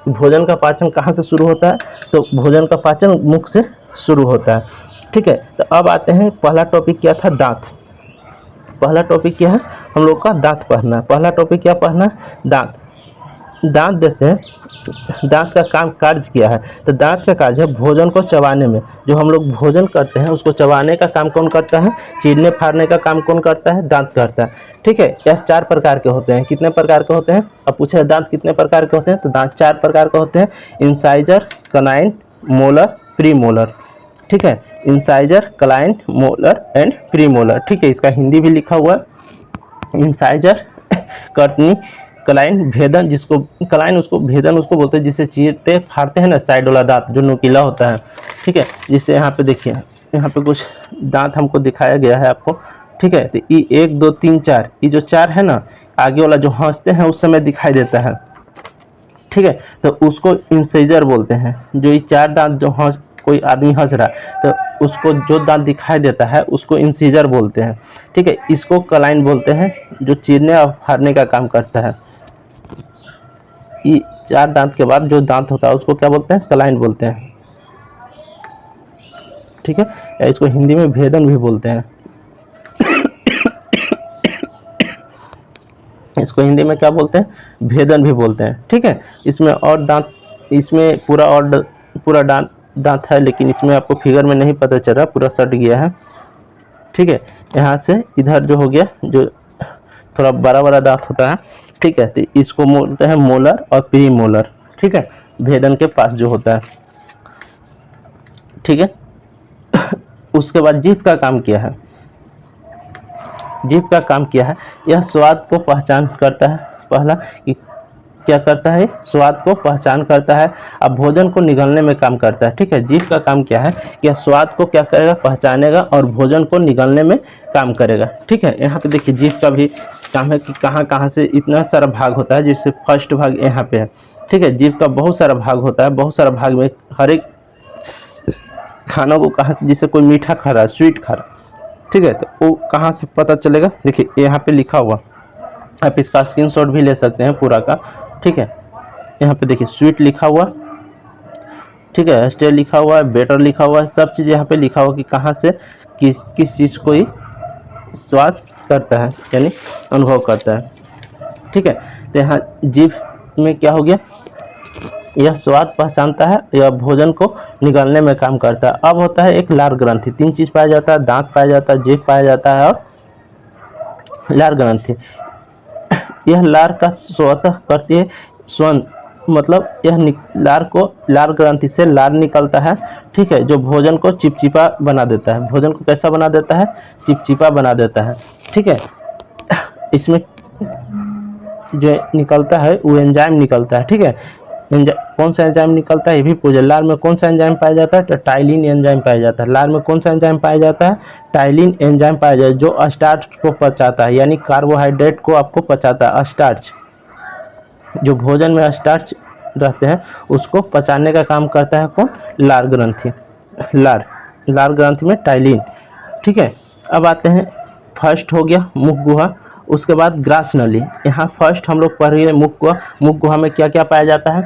भोजन का पाचन कहाँ से शुरू होता है, तो भोजन का पाचन मुख से शुरू होता है, ठीक है। तो अब आते हैं, पहला टॉपिक क्या था? दांत। पहला टॉपिक क्या है हम लोग का? दांत पढ़ना है। पहला टॉपिक क्या पढ़ना है? दांत। दांत देखते हैं, दांत का कार्य क्या है? तो दांत का कार्य है भोजन को चबाने में। जो हम लोग भोजन करते हैं उसको चबाने का काम कौन करता है? चीरने फाड़ने का काम कौन करता है? दांत करता है, ठीक है। यह 4 प्रकार के होते हैं। कितने प्रकार के होते हैं? अब पूछे दांत कितने प्रकार के होते हैं, तो दांत 4 प्रकार के होते हैं। Incisor, canine, molar, premolar, ठीक है। Incisor, canine, molar and premolar, ठीक है। इसका हिंदी भी लिखा हुआ है। इंसाइजर कर्तनी, क्लाइन भेदन, जिसको क्लाइन उसको भेदन उसको बोलते हैं जिसे चीरते फाड़ते हैं ना, साइड वाला दांत जो नुकीला होता है, ठीक है। जिससे यहाँ पे देखिए, यहाँ पे कुछ दांत हमको दिखाया गया है आपको, ठीक है। तो ये 1 2 3 4, ये जो 4 है ना, आगे वाला जो हंसते हैं उस समय दिखाई देता है, ठीक है। तो उसको इंसाइजर बोलते हैं। जो ये 4 दांत जो कोई आदमी हंस रहा है तो उसको जो दांत दिखाई देता है उसको इंसीजर बोलते हैं, ठीक है। इसको क्लाइन बोलते हैं जो चीरने और फाड़ने का काम करता है, चार दांत के बाद जो दांत होता है उसको क्या बोलते हैं? कलाइन बोलते हैं, ठीक है, या इसको हिंदी में भेदन भी बोलते हैं। इसको हिंदी में क्या बोलते हैं? भेदन भी बोलते हैं, ठीक है। इसमें और दांत, इसमें पूरा दांत है, लेकिन इसमें आपको फिगर में नहीं पता चल रहा, पूरा सट गया है, ठीक है। यहाँ से इधर जो हो गया, जो थोड़ा बड़ा बड़ा दांत होता है, ठीक है, तो इसको बोलते हैं मोलर और प्री मोलर, ठीक है, भेदन के पास जो होता है, ठीक है। उसके बाद जीभ का काम क्या है? जीभ का काम क्या है? यह स्वाद को पहचान करता है। पहला कि क्या करता है? स्वाद को पहचान करता है। अब भोजन को निगलने में काम करता है, ठीक है। जीभ का काम क्या है? कि यह स्वाद को क्या करेगा? पहचानेगा और भोजन को निगलने में काम करेगा, ठीक है। यहाँ पे देखिए जीभ का भी काम है कि कहाँ कहाँ से इतना सारा भाग होता है, जिससे फर्स्ट भाग यहाँ पे है, ठीक है। जीभ का बहुत सारा भाग होता है, बहुत सारा भाग में हर एक खाना को कहाँ से, जिससे कोई मीठा खा रहा है, स्वीट खा रहा है, ठीक है, तो वो कहाँ से पता चलेगा? देखिए यहाँ पे लिखा हुआ, आप इसका स्क्रीनशॉट भी ले सकते हैं पूरा का, ठीक है। यहाँ पे देखिए स्वीट लिखा हुआ, ठीक है, स्टे लिखा हुआ है, बेटर लिखा हुआ है, सब चीज़ यहाँ पे लिखा हुआ कि कहाँ से किस चीज़ को ही स्वाद करता है, यानी अनुभव करता है, ठीक है। तो यहाँ जीभ में क्या हो गया? यह स्वाद पहचानता है, यह भोजन को निगलने में काम करता है। अब होता है एक लार ग्रंथि। तीन चीज़ पाया जाता है, दांत पाया जाता है, जीभ पाया जाता है और लार ग्रंथि। यह लार का स्वतः करती है स्वयं, मतलब यह लार ग्रंथि से लार निकलता है, ठीक है, जो भोजन को चिपचिपा बना देता है। भोजन को कैसा बना देता है? चिपचिपा बना देता है, ठीक है। इसमें जो निकलता है वो एंजाइम निकलता है, ठीक है। कौन सा एंजाइम निकलता है ये भी पूछे। लार में कौन सा एंजाइम पाया जाता है? तो टाइलिन एंजाइम पाया जाता है। लार में कौन सा एंजाइम पाया जाता है? टाइलिन एंजाइम पाया जाता है, जो स्टार्च को पचाता है, यानी कार्बोहाइड्रेट को आपको पचाता है। स्टार्च, जो भोजन में स्टार्च रहते हैं उसको पचाने का काम करता है कौन? लार ग्रंथि। लार ग्रंथि में टाइलिन, ठीक है। अब आते हैं, फर्स्ट हो गया मुख गुहा, उसके बाद ग्रास नली। यहाँ फर्स्ट हम लोग पढ़ रहे मुख गुहा। मुख गुहा में क्या क्या पाया जाता है?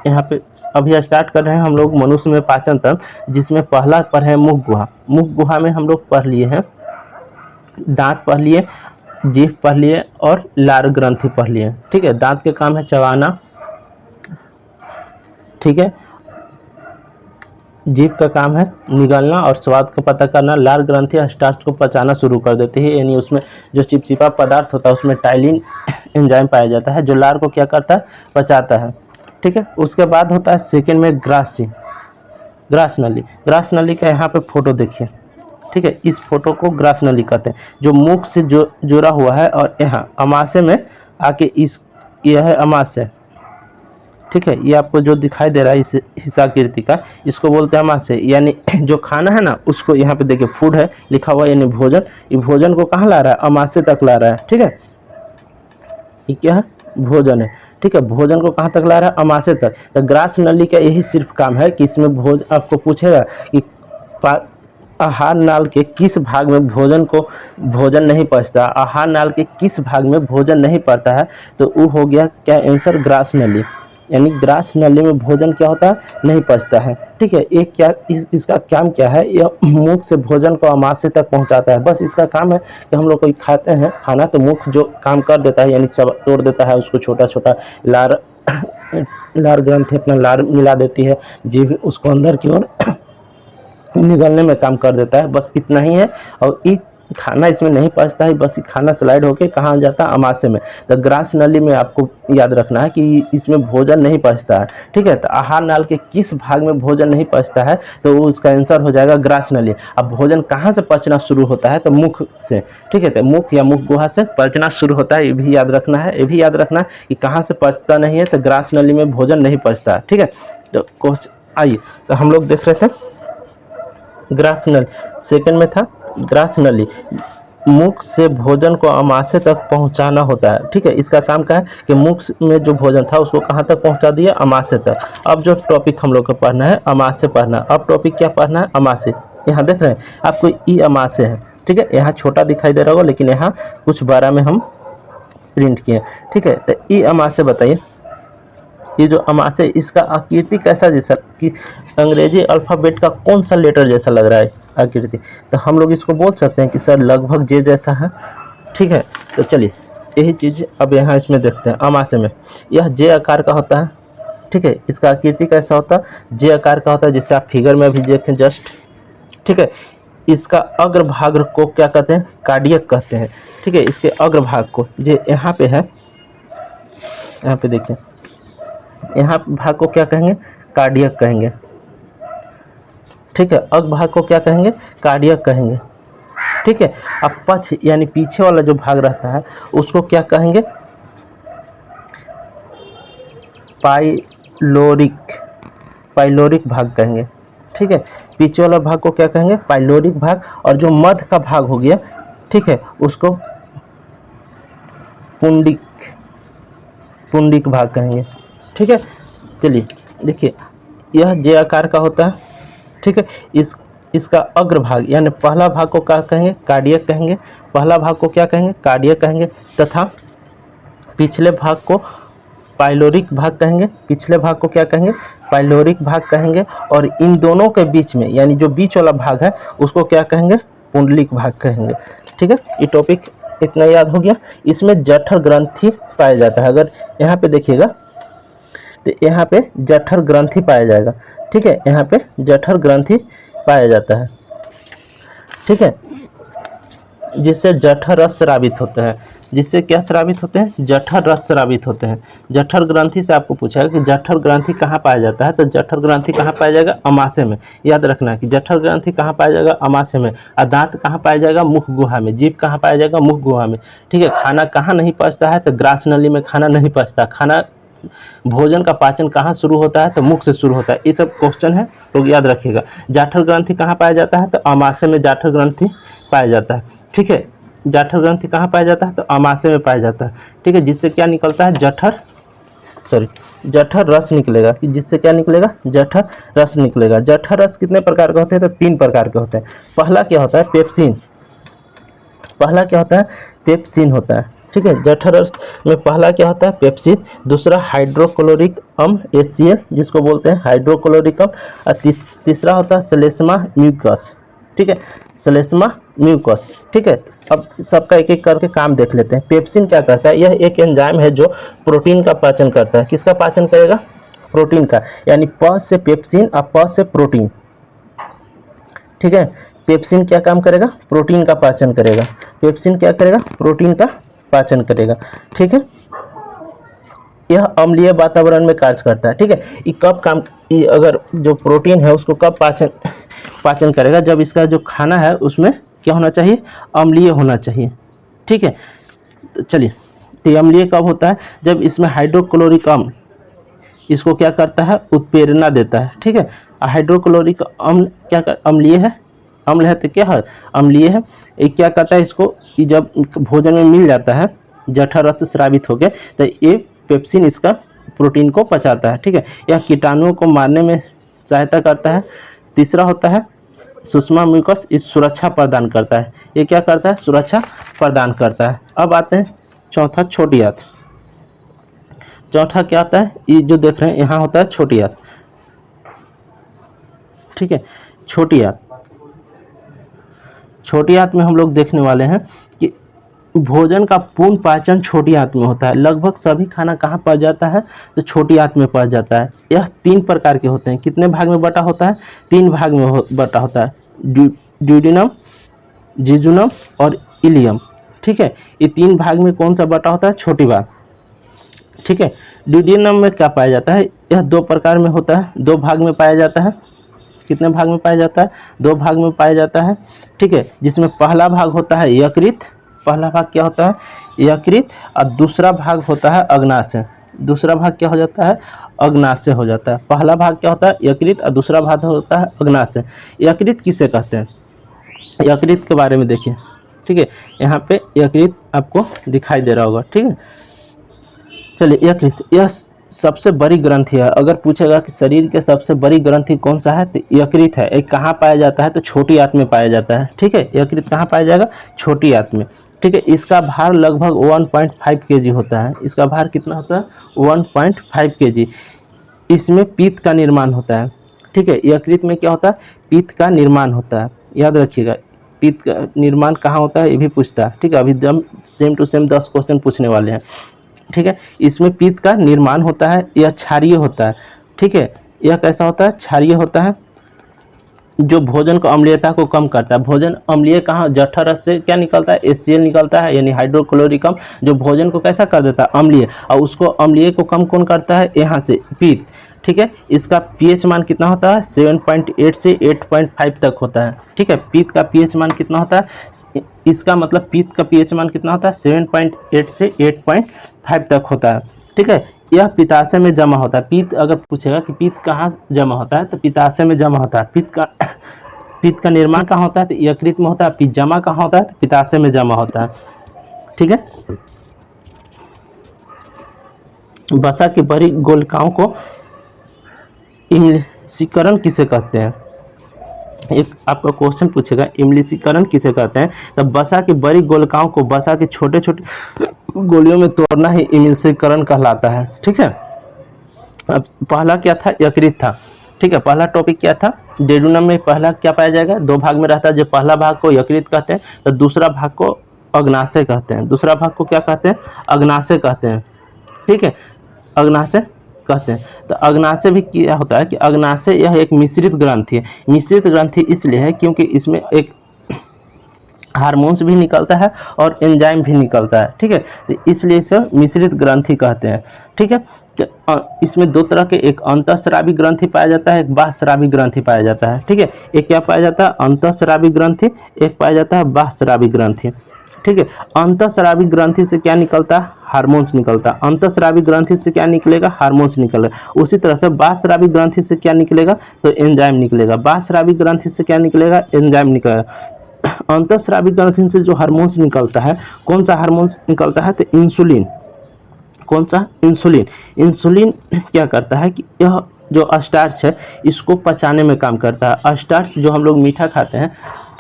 यहाँ पे अभी स्टार्ट कर रहे हैं हम लोग मनुष्य में पाचन तंत्र, जिसमें पहला पढ़े हैं मुख गुहा। मुख गुहा में हम लोग पढ़ लिए हैं, दांत पढ़ लिए, जीभ पढ़ लिए और लार ग्रंथि पढ़ लिए, ठीक है। दांत के काम है चबाना, ठीक है। जीभ का काम है निगलना और स्वाद का पता करना। लार ग्रंथि स्टार्च को पचाना शुरू कर देती है, यानी उसमें जो चिपचिपा पदार्थ होता है उसमें टाइलिन एंजाइम पाया जाता है, जो लार को क्या करता है? पचाता है, ठीक है। उसके बाद होता है सेकेंड में ग्रास नली। ग्रास नली का यहाँ पे फोटो देखिए, ठीक है। इस फोटो को ग्रास नली कहते हैं, जो मुख से जुड़ा हुआ है और यहाँ अमाशय में आके यह है अमाशय, ठीक है। ये आपको जो दिखाई दे रहा है इस हिस्साकृति का, इसको बोलते हैं अमाशय। यानी जो खाना है ना, उसको यहाँ पे देखिए फूड है लिखा हुआ, यानी भोजन। ये भोजन को कहाँ ला रहा है? अमाशय तक ला रहा है, ठीक है। ये क्या है? भोजन है, ठीक है। भोजन को कहाँ तक ला रहा है? अमाशय तक। तो ग्रास नली का यही सिर्फ काम है कि इसमें आपको पूछेगा कि आहार नाल के किस भाग में भोजन नहीं पचता, आहार नाल के किस भाग में भोजन नहीं पड़ता है, तो वो हो गया क्या आंसर? ग्रास नली। यानी ग्रास नली में भोजन क्या होता है? नहीं पचता है, ठीक है। एक क्या इसका काम क्या है? यह मुख से भोजन को अमाशय तक पहुंचाता है। बस इसका काम है कि हम लोग कोई खाते हैं खाना, तो मुख जो काम कर देता है, यानी तोड़ देता है उसको छोटा छोटा। लार ग्रंथि अपना लार मिला देती है, जीभ उसको अंदर की ओर निगलने में काम कर देता है, बस इतना ही है। और खाना इसमें नहीं पचता है, बस खाना स्लाइड होके कहाँ जाता है? अमाशय में। तो ग्रास नली में आपको याद रखना है कि इसमें भोजन नहीं पचता है, ठीक है। तो आहार नाल के किस भाग में भोजन नहीं पचता है, तो उसका आंसर हो जाएगा ग्रास नली। अब भोजन कहाँ से पचना शुरू होता है? तो मुख से, ठीक है। तो मुख या मुख गुहा से पचना शुरू होता है, ये भी याद रखना है। ये भी याद रखना है कि कहाँ से पचता नहीं है, तो ग्रास नली में भोजन नहीं पचता है, ठीक है। तो कुछ आइए, तो हम लोग देख रहे थे ग्रास नली, सेकंड में था ग्रास नली। मुख से भोजन को अमाशय तक पहुंचाना होता है, ठीक है। इसका काम क्या है कि मुख में जो भोजन था उसको कहाँ तक पहुंचा दिया? अमाशय तक। अब जो टॉपिक हम लोग को पढ़ना है अमाशय पढ़ना। अब टॉपिक क्या पढ़ना है? अमाशय। यहाँ देख रहे हैं आपको ई अमाशय है, ठीक है। यहाँ छोटा दिखाई दे रहा होगा, लेकिन यहाँ कुछ बड़ा में हम प्रिंट किए, ठीक है। तो ई अमाशय बताइए, ये जो अमाशय, इसका आकृति कैसा जैसा कि अंग्रेजी अल्फ़ाबेट का कौन सा लेटर जैसा लग रहा है आकृति, तो हम लोग इसको बोल सकते हैं कि सर लगभग जे जैसा है। ठीक है, तो चलिए यही चीज़ अब यहाँ इसमें देखते हैं। अमाशय में यह जे आकार का होता है। ठीक है, इसका आकृति कैसा होता है, जे आकार का होता है, जिससे आप फिगर में भी देखें जस्ट। ठीक है, इसका अग्रभाग को क्या कहते हैं, कार्डियक कहते हैं। ठीक है, इसके अग्रभाग को, जो यहाँ पे है, यहाँ पे देखिए, यहाँ भाग को क्या कहेंगे, कार्डियक कहेंगे। ठीक है, अग्रभाग को क्या कहेंगे, कार्डियक कहेंगे। ठीक है, अब पक्ष यानी पीछे वाला जो भाग रहता है उसको क्या कहेंगे, पाइलोरिक भाग कहेंगे। ठीक है, पीछे वाला भाग को क्या कहेंगे, पाइलोरिक भाग, और जो मध्य का भाग हो गया, ठीक है, उसको पुंडिक भाग कहेंगे। ठीक है, चलिए देखिए, यह जे आकार का होता है। ठीक है, इसका अग्रभाग यानी पहला भाग को क्या कहेंगे, कार्डियक कहेंगे। पहला भाग को क्या कहेंगे, कार्डियक कहेंगे, तथा पिछले भाग को पाइलोरिक भाग कहेंगे। पिछले भाग को क्या कहेंगे, पाइलोरिक भाग कहेंगे। और इन दोनों के बीच में यानी जो बीच वाला भाग है उसको क्या कहेंगे, पुंडलिक भाग कहेंगे। ठीक है, ये टॉपिक इतना याद हो गया। इसमें जठर ग्रंथि पाया जाता है। अगर यहाँ पे देखिएगा तो यहाँ पे जठर ग्रंथि पाया जाएगा। ठीक है, यहाँ पे जठर ग्रंथि पाया जाता है। ठीक है, जिससे जठर रस स्रावित होते हैं। जिससे क्या स्रावित होते हैं, जठर रस स्रावित होते हैं। जठर ग्रंथि से आपको पूछा है कि जठर ग्रंथि कहाँ पाया जाता है, तो जठर ग्रंथि कहाँ पाया जाएगा, अमाशय में। याद रखना है कि जठर ग्रंथि कहाँ पाया जाएगा, अमाशय में। और दांत कहाँ पाया जाएगा, मुख गुहा में। जीभ कहाँ पाया जाएगा, मुख गुहा में। ठीक है, खाना कहाँ नहीं पचता है, तो ग्रास नली में खाना नहीं पचता। खाना भोजन का पाचन कहाँ शुरू होता है, तो मुख से शुरू होता है। ये सब क्वेश्चन है, लोग याद रखिएगा। जठर ग्रंथि कहाँ पाया जाता है, तो अमाशय में जठर ग्रंथि पाया जाता है। ठीक है, जठर ग्रंथि कहाँ पाया जाता है, तो अमाशय में पाया जाता है। ठीक है, जिससे क्या निकलता है, जठर रस निकलेगा। कि जिससे क्या निकलेगा, जठर रस निकलेगा। जठर रस कितने प्रकार के होते हैं, तो 3 प्रकार के होते हैं। पहला क्या होता है, पेप्सिन। पहला क्या होता है, पेप्सिन होता है। ठीक है, जठर रस में पहला क्या होता है, पेप्सिन। दूसरा हाइड्रोक्लोरिक अम्ल HCl, जिसको बोलते हैं हाइड्रोक्लोरिक अम्ल। और तीसरा होता है सेलेस्मा म्यूकस। ठीक है, सेलेस्मा म्यूकस। ठीक है, अब सबका एक एक करके काम देख लेते हैं। पेप्सिन क्या करता है, यह एक एंजाइम है जो प्रोटीन का पाचन करता है। किसका पाचन करेगा, प्रोटीन का। यानी प से पेप्सिन और प से प्रोटीन। ठीक है, पेप्सिन क्या काम करेगा, प्रोटीन का पाचन करेगा। पेप्सिन क्या करेगा, प्रोटीन का पाचन करेगा। ठीक है, यह अम्लीय वातावरण में कार्य करता है। ठीक है, ये कब काम, अगर जो प्रोटीन है उसको कब पाचन करेगा, जब इसका जो खाना है उसमें क्या होना चाहिए, अम्लीय होना चाहिए। ठीक है, तो चलिए, तो अम्लीय कब होता है, जब इसमें हाइड्रोक्लोरिक अम्ल इसको क्या करता है, उत्प्रेरणा देता है। ठीक है, हाइड्रोक्लोरिक अम्ल क्या अम्लीय है, अम्ल है तो क्या है, अम्लीय है। ये क्या करता है, इसको जब भोजन में मिल जाता है, जठर रस स्रावित हो गया, तो ये पेप्सिन इसका प्रोटीन को पचाता है। ठीक है, यह कीटाणुओं को मारने में सहायता करता है। तीसरा होता है सुषमा म्यूकस, इस सुरक्षा प्रदान करता है। ये क्या करता है, सुरक्षा प्रदान करता है। अब आते हैं चौथा, छोटी आंत। चौथा क्या होता है, ये जो देख रहे हैं यहाँ होता है छोटी आंत। ठीक है, छोटी आंत। छोटी आंत में हम लोग देखने वाले हैं कि भोजन का पूर्ण पाचन छोटी आंत में होता है। लगभग सभी खाना कहाँ पच जाता है, तो छोटी आंत में पच जाता है। यह 3 प्रकार के होते हैं। कितने भाग में बटा होता है, 3 भाग में बटा होता है, ड्यूडेनम, जिजुनम और इलियम। ठीक है, ये 3 भाग में कौन सा बटा होता है, छोटी भाग। ठीक है, ड्यूडेनम में क्या पाया जाता है, यह 2 प्रकार में होता है, 2 भाग में पाया जाता है। कितने भाग में पाया जाता है, 2 भाग में पाया जाता है। ठीक है, जिसमें पहला भाग होता है यकृत। पहला भाग क्या होता है, यकृत। और दूसरा भाग होता है अग्नाशय। दूसरा भाग क्या हो जाता है, अग्नाशय हो जाता है। पहला भाग क्या होता है, यकृत, और दूसरा भाग होता है अग्नाशय। यकृत किसे कहते हैं, यकृत के बारे में देखिए। ठीक है, यहाँ पे यकृत आपको दिखाई दे रहा होगा। ठीक है, चलिए, यकृत, यह सबसे बड़ी ग्रंथि है। अगर पूछेगा कि शरीर के सबसे बड़ी ग्रंथि कौन सा है, तो यकृत है। एक कहाँ पाया जाता है, तो छोटी आंत में पाया जाता है। ठीक है, यकृत कहाँ पाया जाएगा, छोटी आंत में। ठीक है, इसका भार लगभग 1.5 kg होता है। इसका भार कितना होता है, 1.5 kg। इसमें पित्त का निर्माण होता है। ठीक है, यकृत में क्या होता है, पित्त का निर्माण होता है। याद रखिएगा, पित्त का निर्माण कहाँ होता है, ये भी पूछता है। ठीक है, अभी हम सेम टू सेम 10 क्वेश्चन पूछने वाले हैं। ठीक है, इसमें पित्त का निर्माण होता है। यह क्षारीय होता है। ठीक है, यह कैसा होता है, क्षारीय होता है, जो भोजन को अम्लीयता को कम करता है। भोजन अम्लीय कहाँ, जठर रस से क्या निकलता है, HCl निकलता है, यानी हाइड्रोक्लोरिक अम्ल, जो भोजन को कैसा कर देता है, अम्लीय। और उसको अम्लीय को कम कौन करता है, यहाँ से पित्त। ठीक है, इसका पीएच मान कितना होता है, 7.8 से 8.5 तक होता है। ठीक है, पित्त का पीएच मान कितना होता है, इसका मतलब पित्त का पीएच मान कितना होता है, 7.8 से 8.5 तक होता है। ठीक है, यह पित्ताशय में जमा होता है। पित्त अगर पूछेगा कि पित्त कहाँ जमा होता है, तो पित्ताशय में जमा होता है। पित्त का निर्माण कहाँ होता है, तो यकृत में होता है। पित्त जमा कहाँ होता है, तो पित्ताशय में जमा होता है। ठीक है, वसा की बड़ी गोलिकाओं को इम्लिशीकरण किसे कहते हैं। एक आपका क्वेश्चन पूछेगा इम्लिशीकरण किसे कहते हैं, तो वसा की बड़ी गोलिकाओं को वसा के छोटे छोटे गोलियों में तोड़ना ही इम्लिशीकरण कहलाता है। ठीक है, अब पहला क्या था, यकृत था। ठीक है, पहला टॉपिक क्या था, डेडुनम में पहला क्या पाया जाएगा, 2 भाग में रहता है। जो पहला भाग को यकृत कहते हैं, तो दूसरा भाग को अग्नाशय कहते हैं। दूसरा भाग को क्या कहते हैं, अग्नाशय कहते हैं। ठीक है, अग्नाशय कहते हैं। तो अग्नाशय भी क्या होता है कि अग्नाशय यह एक मिश्रित ग्रंथि है। मिश्रित ग्रंथि इसलिए है क्योंकि इसमें एक हार्मोन्स भी निकलता है और एंजाइम भी निकलता है। ठीक है, तो इसलिए इसे मिश्रित ग्रंथि कहते हैं। ठीक है, तो इसमें 2 तरह के, एक अंतःस्रावी ग्रंथि पाया जाता है, एक बाह्यस्रावी ग्रंथि पाया जाता है। ठीक है, एक क्या पाया जाता है, अंतःस्रावी ग्रंथि, एक पाया जाता है बाह्यस्रावी ग्रंथि। ठीक है, अंतःस्रावी ग्रंथि से क्या निकलता है, हार्मोन्स निकलता है। अंतःस्रावी ग्रंथि से क्या निकलेगा, हार्मोन्स निकलेगा। उसी तरह से बाह्यस्रावी ग्रंथि से क्या निकलेगा, तो एंजाइम निकलेगा। बाह्यस्रावी ग्रंथि से क्या निकलेगा, एंजाइम निकलेगा। अंतःस्रावी ग्रंथि से जो हार्मोन्स निकलता है, कौन सा हार्मोन्स निकलता है, तो इंसुलिन। कौन सा, इंसुलिन। इंसुलिन क्या करता है कि यह जो स्टार्च है, इसको पचाने में काम करता है। स्टार्च जो हम लोग मीठा खाते हैं,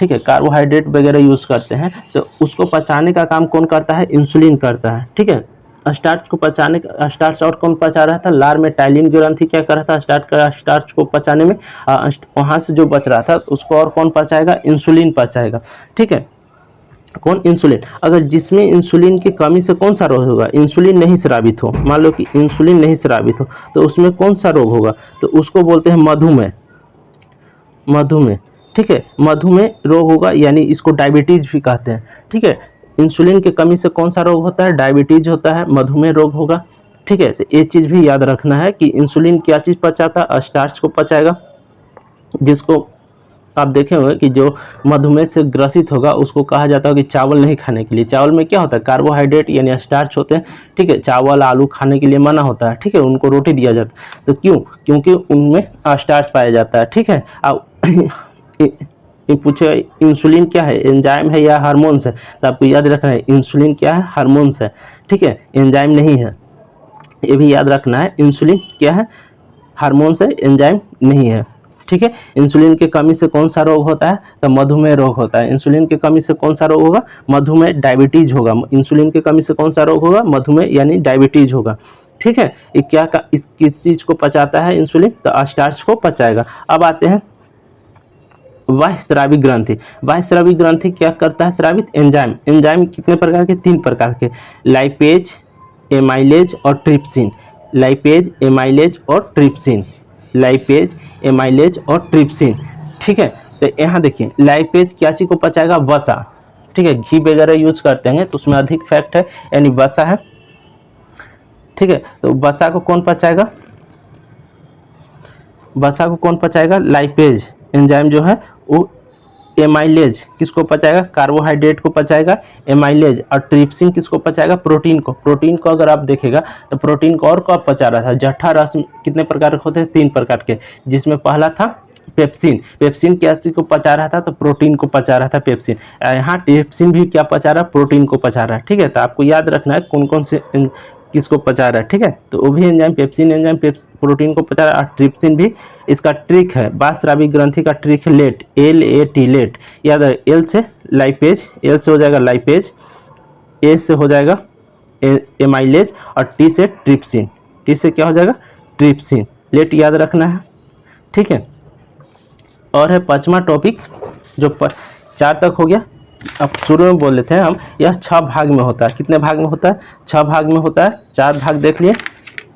ठीक है, कार्बोहाइड्रेट वगैरह यूज़ करते हैं, तो उसको पचाने का काम कौन करता है, इंसुलिन करता है। ठीक है, स्टार्च को पचाने का, स्टार्च और कौन पचा रहा था, लार में टाइलिन ग्रंथि क्या कर रहा था, स्टार्च को पचाने में। वहाँ से जो बच रहा था उसको और कौन पचाएगा, इंसुलिन पचाएगा। ठीक है, कौन, इंसुलिन। अगर जिसमें इंसुलिन की कमी से कौन सा रोग होगा, इंसुलिन नहीं स्रावित हो, मान लो कि इंसुलिन नहीं स्रावित हो, तो उसमें कौन सा रोग होगा, तो उसको बोलते हैं मधुमेह। मधुमेह, ठीक है, मधुमेह रोग होगा, यानी इसको डायबिटीज भी कहते हैं। ठीक है, इंसुलिन की कमी से कौन सा रोग होता है, डायबिटीज होता है, मधुमेह रोग होगा। ठीक है, तो ये चीज़ भी याद रखना है कि इंसुलिन क्या चीज़ पचाता है, स्टार्च को पचाएगा। जिसको आप देखे होंगे कि जो मधुमेह से ग्रसित होगा उसको कहा जाता है कि चावल नहीं खाने के लिए। चावल में क्या होता है, कार्बोहाइड्रेट यानी स्टार्च होते हैं। ठीक है, चावल आलू खाने के लिए मना होता है। ठीक है, उनको रोटी दिया जाता है। तो क्यों, क्योंकि उनमें स्टार्च पाया जाता है। ठीक है, अब पूछे इंसुलिन क्या है, एंजाइम है या हार्मोन्स है, तो आपको याद रखना है इंसुलिन क्या है, हार्मोन्स है। ठीक है, एंजाइम नहीं है, ये भी याद रखना है। इंसुलिन क्या है, हार्मोन्स है, एंजाइम नहीं है। ठीक है, इंसुलिन की कमी से कौन सा रोग होता है, तो मधुमेह रोग होता है। इंसुलिन की कमी से कौन सा रोग होगा, मधुमेह, डायबिटीज होगा। इंसुलिन की कमी से कौन सा रोग होगा, मधुमेह यानी डायबिटीज होगा। ठीक है, ये क्या का, इस किस चीज को पचाता है इंसुलिन, तो स्टार्च को पचाएगा। अब आते हैं बाह्यस्रावी ग्रंथि। बाह्यस्रावी ग्रंथि क्या करता है, स्रावित एंजाइम। एंजाइम कितने प्रकार के, 3 प्रकार के, लाइपेज, एमाइलेज और ट्रिप्सिन। लाइपेज, एमाइलेज और ट्रिप्सिन। लाइपेज, एमाइलेज और ट्रिप्सिन। ठीक है, तो यहाँ देखिए लाइपेज क्या चीज को पचाएगा, वसा। ठीक है, घी वगैरह यूज करते हैं तो उसमें अधिक फैक्ट है, यानी वसा है। ठीक है, तो वसा को कौन पचाएगा, वसा को कौन पचाएगा, लाइपेज एंजाइम जो है वो। एमाइलेज किसको पचाएगा, कार्बोहाइड्रेट को पचाएगा, एमाइलेज। और ट्रिप्सिन किसको पचाएगा, प्रोटीन को। प्रोटीन को अगर आप देखेगा तो प्रोटीन को और कब पचा रहा था, जठा रस कितने प्रकार के होते हैं, 3 प्रकार के, जिसमें पहला था पेप्सिन। पेप्सिन क्या चीज को पचा रहा था, तो प्रोटीन को पचा रहा था पेप्सिन। यहाँ ट्रिप्सिन भी क्या पचा रहा है, प्रोटीन को पचा रहा है। ठीक है, तो आपको याद रखना है कौन कौन से किसको पचा रहा है, ठीक है। तो वो भी एंजाइम पेप्सिन एंजाइम प्रोटीन को पचा रहा है। ट्रिप्सिन भी इसका ट्रिक है, बासराबी ग्रंथि का ट्रिक है लेट, LAT लेट। याद है, एल से लाइपेज, एल से हो जाएगा लाइपेज, ए से हो जाएगा एमाइलेज और टी से ट्रिप्सिन, टी से क्या हो जाएगा ट्रिप्सिन, लेट याद रखना है, ठीक है। और है 5वां टॉपिक जो 4 तक हो गया। अब शुरू में बोल लेते हैं हम, यह 6 भाग में होता है। कितने भाग में होता है? 6 भाग में होता है। 4 भाग देख लिए,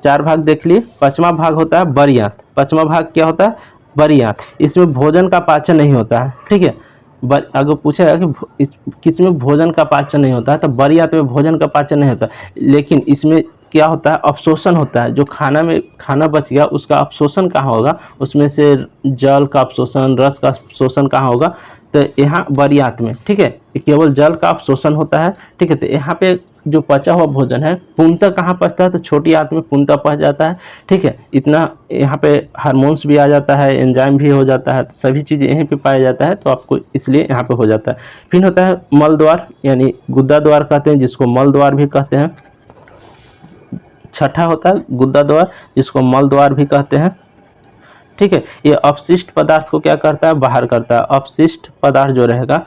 4 भाग देख लिए। 5वां भाग होता है बड़ी आंत। 5वां भाग क्या होता है? बड़ी आंत। इसमें भोजन का पाचन नहीं होता है, ठीक है। अगर पूछेगा कि किसमें भोजन का पाचन नहीं होता है, तो बड़ी आंत में भोजन का पाचन नहीं होता, लेकिन इसमें क्या होता है? अवशोषण होता है। जो खाना बच गया उसका अवशोषण कहाँ होगा? उसमें से जल का अवशोषण, रस का अवशोषण कहाँ होगा? तो यहाँ बड़ी आंत में, ठीक है। केवल जल का अवशोषण होता है, ठीक है। तो यहाँ पे जो पचा हुआ भोजन है पूर्णतः कहाँ पचता है? तो छोटी आंत में पूर्णतः पच जाता है, ठीक है। इतना यहाँ पे हार्मोन्स भी आ जाता है, एंजाइम भी हो जाता है, तो सभी चीज़ें यहीं पे पाया जाता है, तो आपको इसलिए यहाँ पे हो जाता है। फिर होता है मल द्वार, यानी गुद्दा द्वार कहते हैं, जिसको मल द्वार भी कहते हैं। 6ठा होता है गुद्दा द्वार, जिसको मल द्वार भी कहते हैं, ठीक है। ये अपशिष्ट पदार्थ को क्या करता है? बाहर करता है। अपशिष्ट पदार्थ जो रहेगा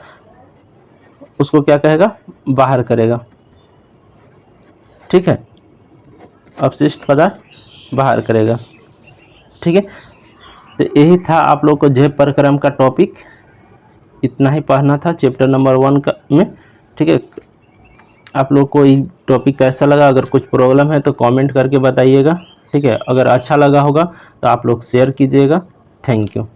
उसको क्या कहेगा? बाहर करेगा, ठीक है। अपशिष्ट पदार्थ बाहर करेगा, ठीक है। तो यही था आप लोग को जेब प्रक्रम का टॉपिक, इतना ही पढ़ना था चैप्टर नंबर 1 का में, ठीक है। आप लोग को ये टॉपिक कैसा लगा? अगर कुछ प्रॉब्लम है तो कमेंट करके बताइएगा, ठीक है। अगर अच्छा लगा होगा तो आप लोग शेयर कीजिएगा। Thank you.